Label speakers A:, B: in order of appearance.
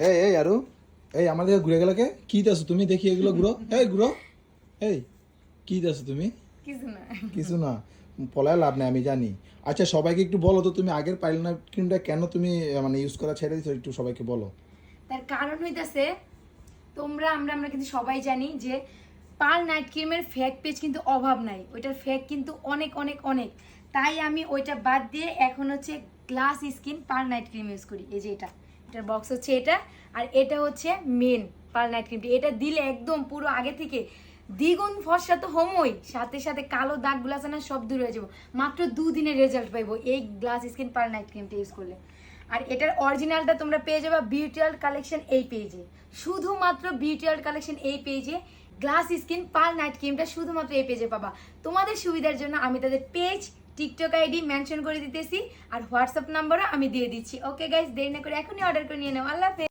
A: এই আরু, এই আমাদের ঘুরে গেল কে? কি দেছো তুমি? দেখি এগুলো ঘুরো, এই ঘুরো, এই কি দেছো তুমি?
B: কিছু না।
A: কিছু না, পলায় লাভ নাই আমি জানি। আচ্ছা সবাইকে একটু বলো তো, তুমি আগের পাইল নাইট ক্রিমটা কেন তুমি মানে ইউজ করা ছেড়ে দিছো, একটু সবাইকে বলো।
B: তার কারণ হইতাছে আমরা কিন্তু সবাই জানি যে পার্ল নাইট ক্রিমের ফেক পেজ কিন্তু অভাব নাই, ওইটার ফেক কিন্তু অনেক অনেক অনেক। তাই আমি ওইটা বাদ দিয়ে এখন হচ্ছে glass skin pearl night cream use করি। এই যে এটার বক্স হচ্ছে এটা, আর এটা হচ্ছে মেন পার্ল নাইট ক্রিমটা। এটা দিলে একদম পুরো আগে থেকে দ্বিগুণ ফর্সা তো হোমই, সাথে সাথে কালো দাগগুলো আছে না সব দূর হয়ে যাবো। মাত্র 2 দিনের রেজাল্ট পাইবো এই গ্লাস স্কিন পার্ল নাইট ক্রিমটা ইউজ করলে। আর এটার অরিজিনালটা তোমরা পেয়ে যাবে বিউটি ওয়ার্ল্ড কালেকশন এই পেজে, শুধুমাত্র বিউটি ওয়ার্ল্ড কালেকশন এই পেজে। গ্লাস স্কিন পার্ল নাইট ক্রিমটা শুধুমাত্র এই পেজে পাবা। তোমাদের সুবিধার জন্য আমি তাদের পেজ, টিকটক আইডি মেনশন করে দিতেছি, আর হোয়াটসঅ্যাপ নাম্বারও আমি দিয়ে দিচ্ছি। ওকে গাইস, দেরি না করে এখনই অর্ডার করে নিয়ে নাও। আল্লাহ হাফেজ।